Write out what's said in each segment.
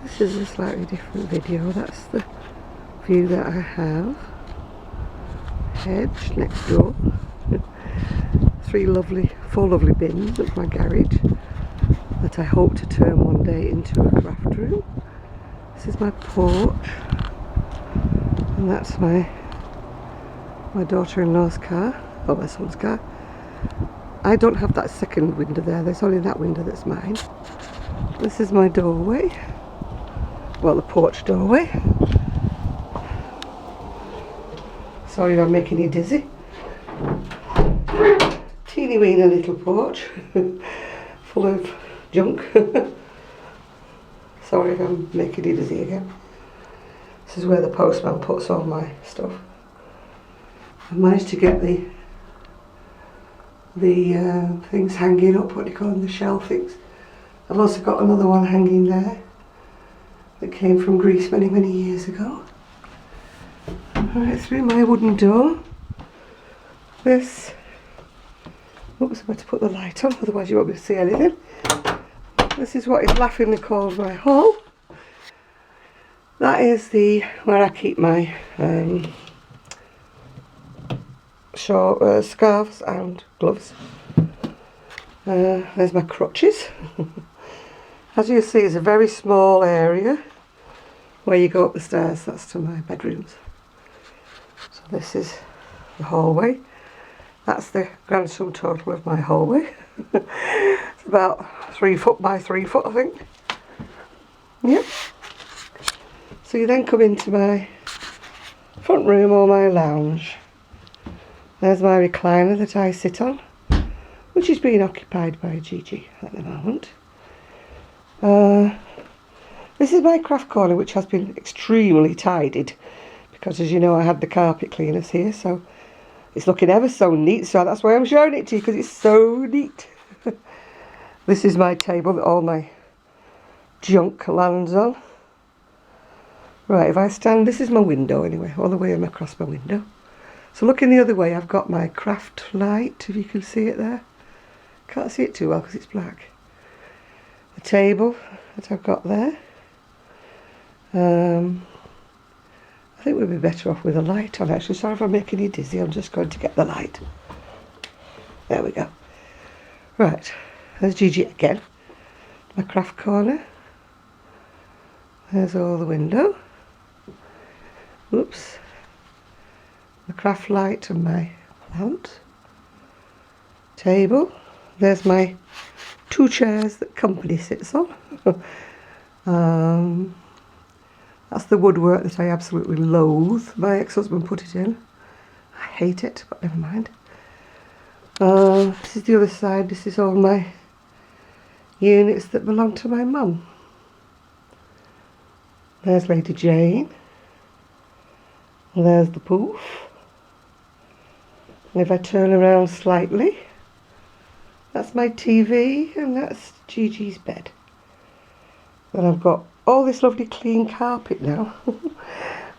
This is a slightly different video. That's the view that I have. Hedge next door. Four lovely bins at my garage that I hope to turn one day into a craft room. This is my porch, and that's my daughter-in-law's car, or my son's car. I don't have that second window there, there's only that window that's mine. This is my doorway, well, the porch doorway. Sorry if I'm making you dizzy. Teeny weeny little porch full of junk. Sorry if I'm making you dizzy again. This is where the postman puts all my stuff. I managed to get the things hanging up, what do you call them, the shelvings. I've also got another one hanging there that came from Greece many, many years ago. Right through my wooden door. This, oops, I'm going to put the light on, otherwise you won't be able to see anything. This is what is laughingly called my hall. That is where I keep my scarves and gloves. There's my crutches. As you see, it's a very small area where you go up the stairs. That's to my bedrooms. So this is the hallway. That's the grand sum total of my hallway. It's about 3 foot by 3 foot, I think. Yep. So you then come into my front room or my lounge. There's my recliner that I sit on, which is being occupied by Gigi at the moment. This is my craft corner, which has been extremely tidied because, as you know, I had the carpet cleaners here, so it's looking ever so neat. So that's why I'm showing it to you, because it's so neat. This is my table that all my junk lands on. Right, if I stand, this is my window anyway, all the way across my window. So looking the other way, I've got my craft light, if you can see it there. Can't see it too well because it's black. The table that I've got there. I think we'd be better off with a light on, actually. Sorry if I'm making you dizzy, I'm just going to get the light. There we go. Right, there's Gigi again. My craft corner. There's all the window. Whoops. The craft light and my plant. Table. There's my 2 chairs that company sits on. That's the woodwork that I absolutely loathe. My ex-husband put it in. I hate it, but never mind. This is the other side. This is all my units that belong to my mum. There's Lady Jane. There's the poof. And if I turn around slightly, that's my TV and that's Gigi's bed. Then I've got all this lovely clean carpet now,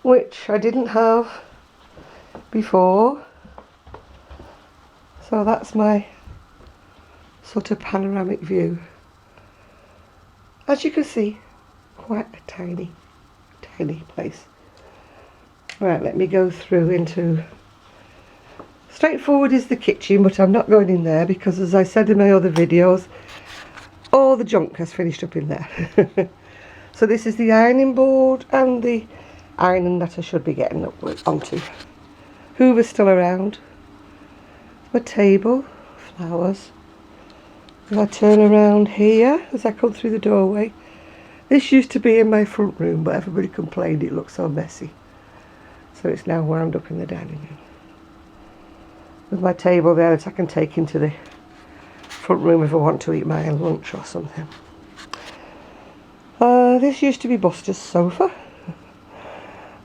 which I didn't have before. So that's my sort of panoramic view. As you can see, quite a tiny, tiny place. Right, let me go through into... Straightforward is the kitchen, but I'm not going in there because, as I said in my other videos, all the junk has finished up in there. So this is the ironing board and the ironing that I should be getting up onto. Hoover's still around. My table, flowers. If I turn around here as I come through the doorway, this used to be in my front room, but everybody complained it looked so messy. So it's now wound up in the dining room. With my table there that I can take into the front room if I want to eat my lunch or something. This used to be Buster's sofa,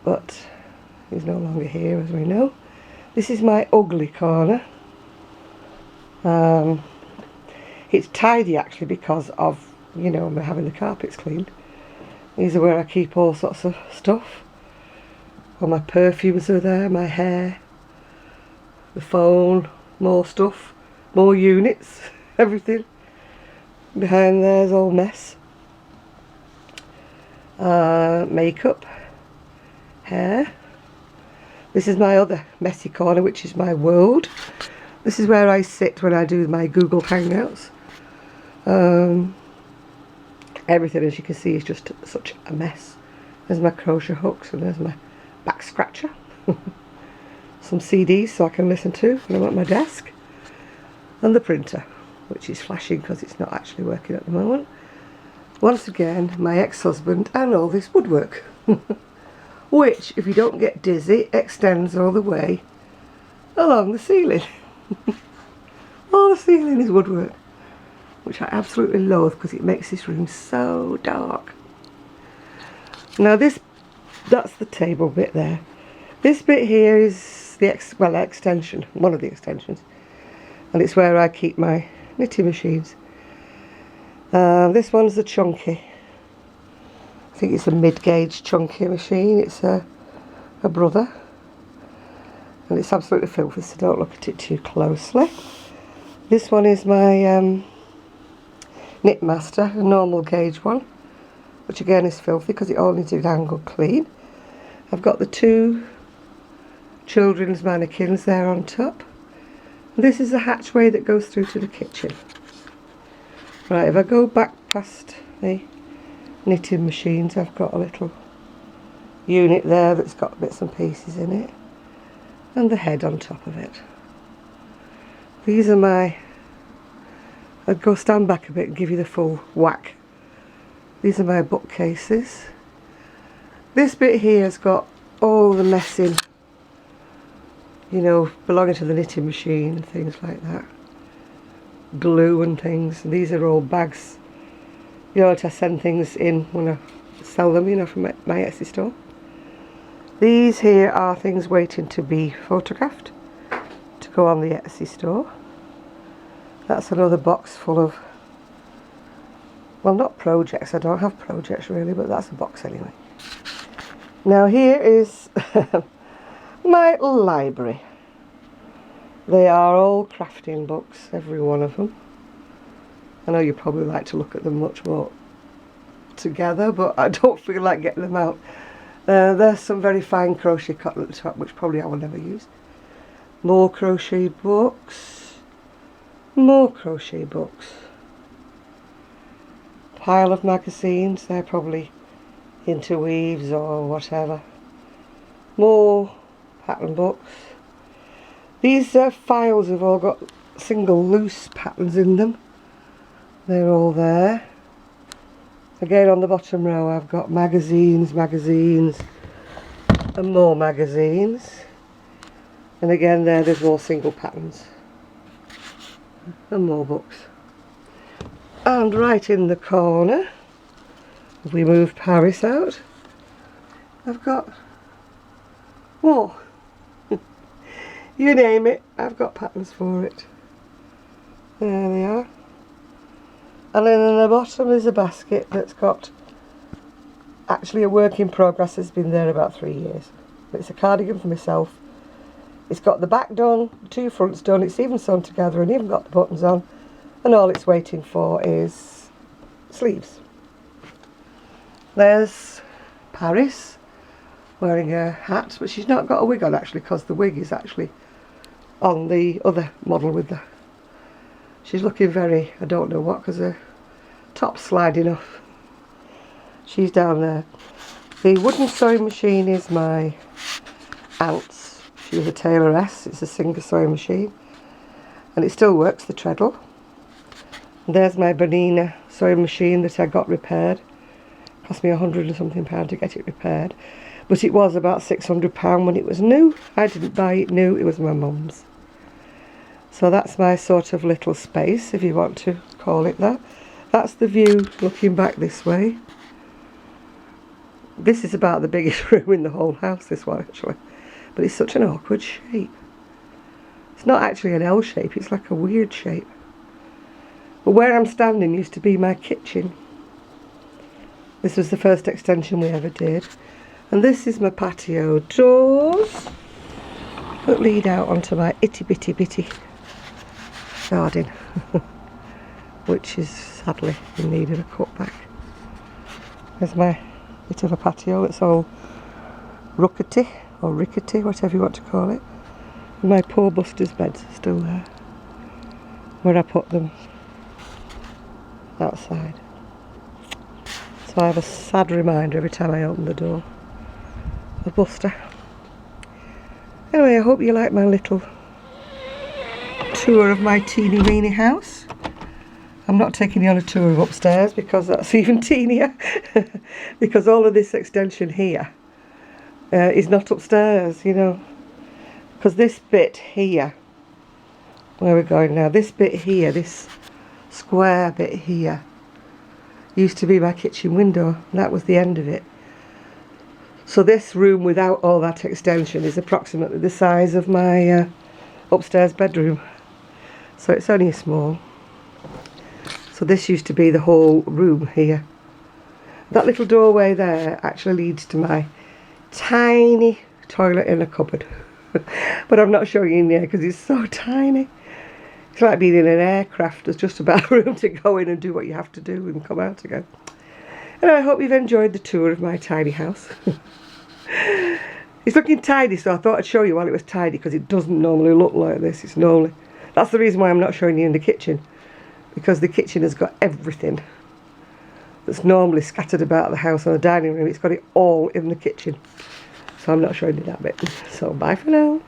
but he's no longer here, as we know. This is my ugly corner. It's tidy actually because of, you know, me having the carpets cleaned. These are where I keep all sorts of stuff. All my perfumes are there, my hair, the phone, more stuff, more units, everything. Behind there's all mess. makeup, hair. This is my other messy corner, which is my world. This is where I sit when I do my Google Hangouts. Everything, as you can see, is just such a mess. There's my crochet hooks and there's my back scratcher. Some CDs so I can listen to when I'm at my desk. And the printer, which is flashing because it's not actually working at the moment. Once again, my ex-husband and all this woodwork. Which, if you don't get dizzy, extends all the way along the ceiling. All the ceiling is woodwork, which I absolutely loathe because it makes this room so dark. Now that's the table bit there. This bit here is the extension, one of the extensions, and it's where I keep my knitting machines. This one's the chunky. I think it's a mid-gauge chunky machine. It's a brother, and it's absolutely filthy, so don't look at it too closely. This one is my Knit Master, a normal gauge one, which again is filthy because it only did angled clean. I've got the two children's mannequins there on top. This is the hatchway that goes through to the kitchen. Right, if I go back past the knitting machines, I've got a little unit there that's got bits and pieces in it, and the head on top of it. These are my, I'd go stand back a bit and give you the full whack. These are my bookcases. This bit here has got all the messing, you know, belonging to the knitting machine and things like that. Glue and things. And these are all bags, you know, to send things in when I sell them, you know, from my Etsy store. These here are things waiting to be photographed to go on the Etsy store. That's another box full of, well, not projects, I don't have projects really, but that's a box anyway. Now here is my library. They are all crafting books, every one of them. I know you probably like to look at them much more together, but I don't feel like getting them out. There's some very fine crochet cotton at the top, which probably I will never use. More crochet books. More crochet books. Pile of magazines, they're probably interweaves or whatever. More pattern books. These files have all got single loose patterns in them. They're all there. Again, on the bottom row I've got magazines, and more magazines. And again there's more single patterns. And more books. And right in the corner, if we move Paris out, I've got more. You name it, I've got patterns for it. There they are. And then in the bottom is a basket that's got actually a work in progress. It's been there about 3 years. It's a cardigan for myself. It's got the back done, the two fronts done, it's even sewn together and even got the buttons on, and all it's waiting for is sleeves. There's Paris wearing her hat, but she's not got a wig on actually, because the wig is actually on the other model with the, she's looking very, I don't know what, because her top's sliding off. She's down there. The wooden sewing machine is my aunt's. She was a tailoress. It's a Singer sewing machine, and it still works, the treadle. And there's my Bernina sewing machine that I got repaired. It cost me £100 and something to get it repaired, but it was about £600 when it was new. I didn't buy it new, it was my mum's. So that's my sort of little space, if you want to call it that. That's the view looking back this way. This is about the biggest room in the whole house, this one actually. But it's such an awkward shape. It's not actually an L shape, it's like a weird shape. But where I'm standing used to be my kitchen. This was the first extension we ever did. And this is my patio doors that lead out onto my itty bitty garden, which is sadly in need of a cutback. There's my bit of a patio. It's all rickety, or rickety, whatever you want to call it. And my poor Buster's bed's still there, where I put them outside. So I have a sad reminder every time I open the door of Buster. Anyway, I hope you like my little tour of my teeny weeny house. I'm not taking you on a tour of upstairs because that's even teenier. Because all of this extension here is not upstairs, you know. Because this bit here, where we're going now, this bit here, this square bit here, used to be my kitchen window. And that was the end of it. So this room without all that extension is approximately the size of my upstairs bedroom. So it's only small. So this used to be the whole room here. That little doorway there actually leads to my tiny toilet in a cupboard. But I'm not showing you in there because it's so tiny. It's like being in an aircraft. There's just about room to go in and do what you have to do and come out again. And I hope you've enjoyed the tour of my tiny house. It's looking tidy, so I thought I'd show you while it was tidy, because it doesn't normally look like this. It's normally, that's the reason why I'm not showing you in the kitchen, because the kitchen has got everything that's normally scattered about the house on the dining room. It's got it all in the kitchen, so I'm not showing you that bit. So bye for now.